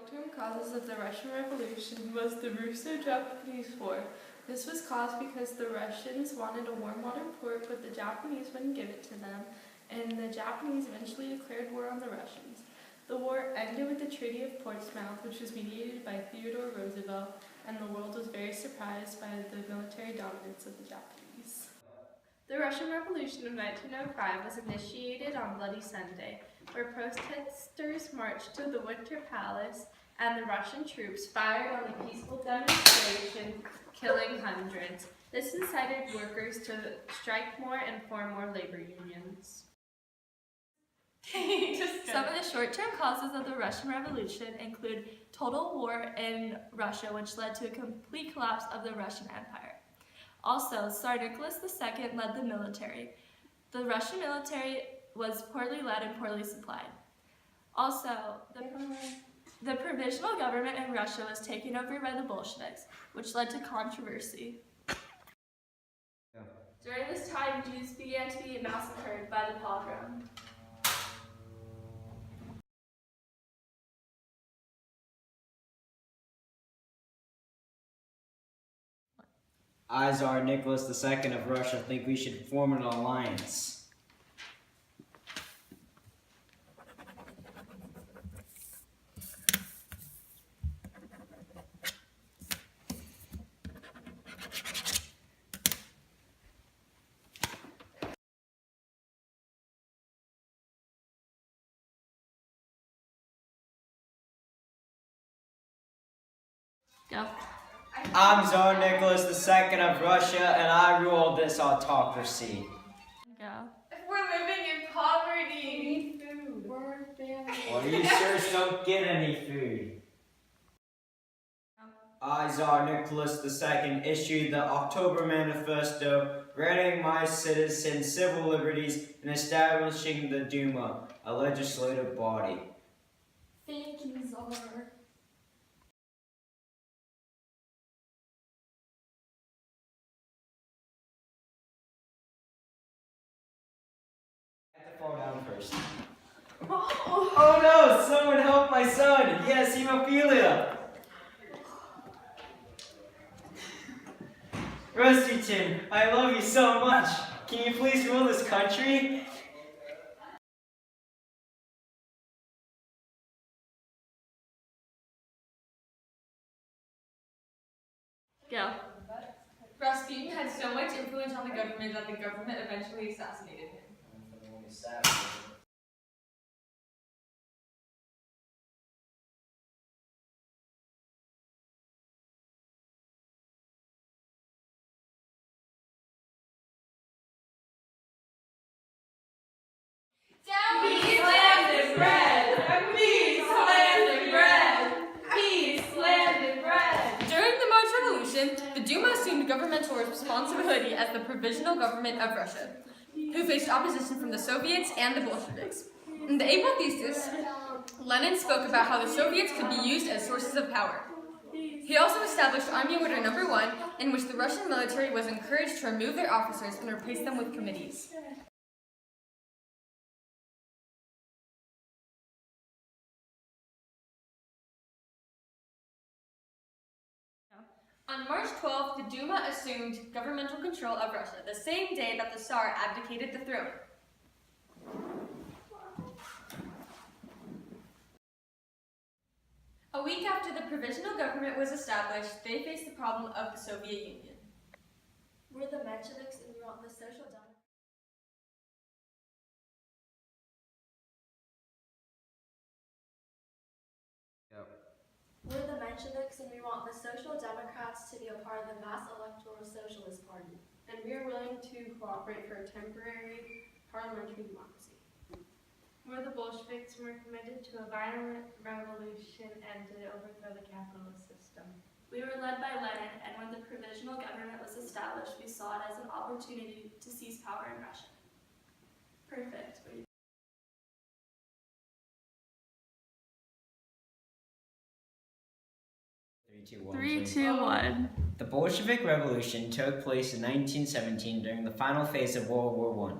Short-term causes of the Russian Revolution was the Russo-Japanese War. This was caused because the Russians wanted a warm water port, but the Japanese wouldn't give it to them, and the Japanese eventually declared war on the Russians. The war ended with the Treaty of Portsmouth, which was mediated by Theodore Roosevelt, and the world was very surprised by the military dominance of the Japanese. The Russian Revolution of 1905 was initiated on Bloody Sunday, where protesters marched to the Winter Palace and the Russian troops fired on the peaceful demonstration, killing hundreds. This incited workers to strike more and form more labor unions. Some of the short-term causes of the Russian Revolution include total war in Russia, which led to a complete collapse of the Russian Empire. Also, Tsar Nicholas II led the military. The Russian military was poorly led and poorly supplied. Also, the provisional government in Russia was taken over by the Bolsheviks, which led to controversy. During this time, Jews began to be massacred by the pogrom. I, Tsar Nicholas II of Russia, think we should form an alliance. Go. I'm Tsar Nicholas II of Russia, and I rule this autocracy. Go. We're living in poverty. We need food. We're family. Well, you sure don't get any food. I, Tsar Nicholas II, issued the October Manifesto, granting my citizens civil liberties and establishing the Duma, a legislative body. Thank you, Tsar. Fall down first. Oh. Oh no! Someone help my son! He has hemophilia! Rusty Tim, I love you so much! Can you please rule this country? Go. Rasputin had so much influence on the government that the government eventually assassinated him. Peace, land, and bread! Peace, land, and bread! Peace, land, and bread! During the March Revolution, the Duma assumed governmental responsibility as the provisional government of Russia, who faced opposition from the Soviets and the Bolsheviks. In the April thesis, Lenin spoke about how the Soviets could be used as sources of power. He also established Army Order No. 1, in which the Russian military was encouraged to remove their officers and replace them with committees. On March 12th, the Duma assumed governmental control of Russia, the same day that the Tsar abdicated the throne. A week after the provisional government was established, they faced the problem of the Soviet Union. We're the Mensheviks and we want the Social Democrats. We're the Mensheviks and we want the Social Democrats to be a part of the mass electoral socialist party. And we are willing to cooperate for a temporary parliamentary democracy. We're the Bolsheviks and we're committed to a violent revolution and to overthrow the capitalist system. We were led by Lenin, and when the provisional government was established, we saw it as an opportunity to seize power in Russia. Perfect. 3, 2, 1. The Bolshevik Revolution took place in 1917 during the final phase of World War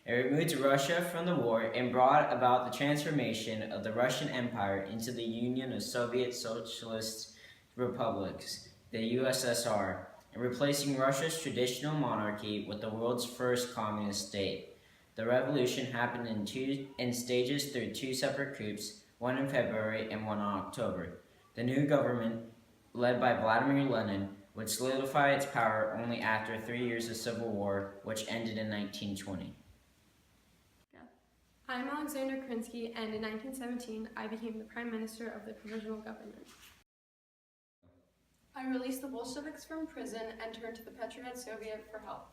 I. It removed Russia from the war and brought about the transformation of the Russian Empire into the Union of Soviet Socialist Republics, the USSR, and replacing Russia's traditional monarchy with the world's first communist state. The revolution happened in stages through two separate coups, one in February and one in October. The new government, led by Vladimir Lenin, would solidify its power only after 3 years of civil war, which ended in 1920. I'm Alexander Krinsky, and in 1917, I became the Prime Minister of the Provisional Government. I released the Bolsheviks from prison and turned to the Petrograd Soviet for help.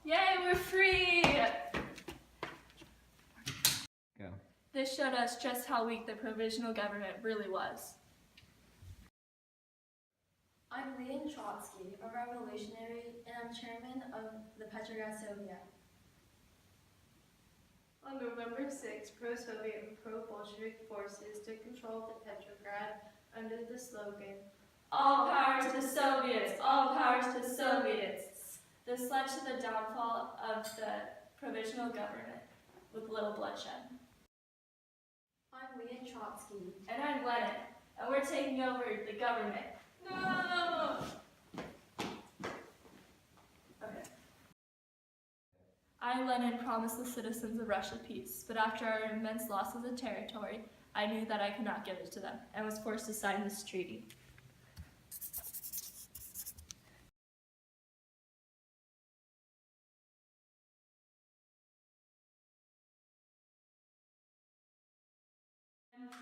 Yay, we're free! Go. This showed us just how weak the provisional government really was. I'm Leon Trotsky, a revolutionary, and I'm chairman of the Petrograd Soviet. On November 6, pro-Soviet and pro-Bolshevik forces took control of the Petrograd under the slogan, All power to the Soviets! All power to the Soviets! This led to the downfall of the provisional government with little bloodshed. I'm Leon Trotsky. And I'm Lenin, and we're taking over the government. No! Okay. I, Lenin, promised the citizens of Russia peace, but after our immense losses of territory, I knew that I could not give it to them, and was forced to sign this treaty.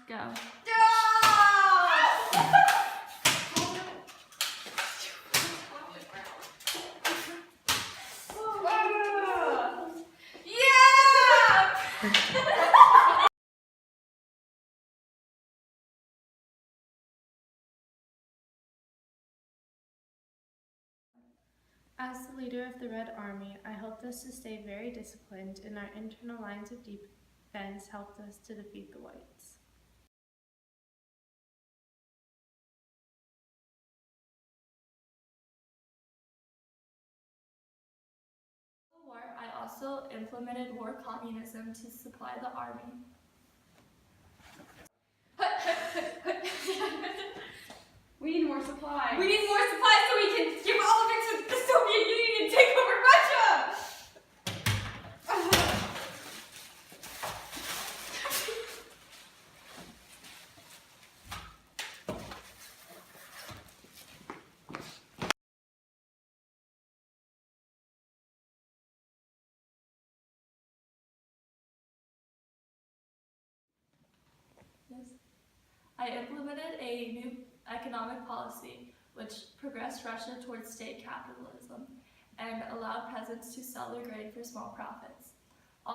Go. As the leader of the Red Army, I helped us to stay very disciplined, and our internal lines of defense helped us to defeat the Whites. In the war, I also implemented war communism to supply the army. We need more supplies. We need more supplies so we can give all of it to the Soviet Union and take over Russia! Yes. I implemented a new economic policy which progressed Russia towards state capitalism and allowed peasants to sell their grain for small profits.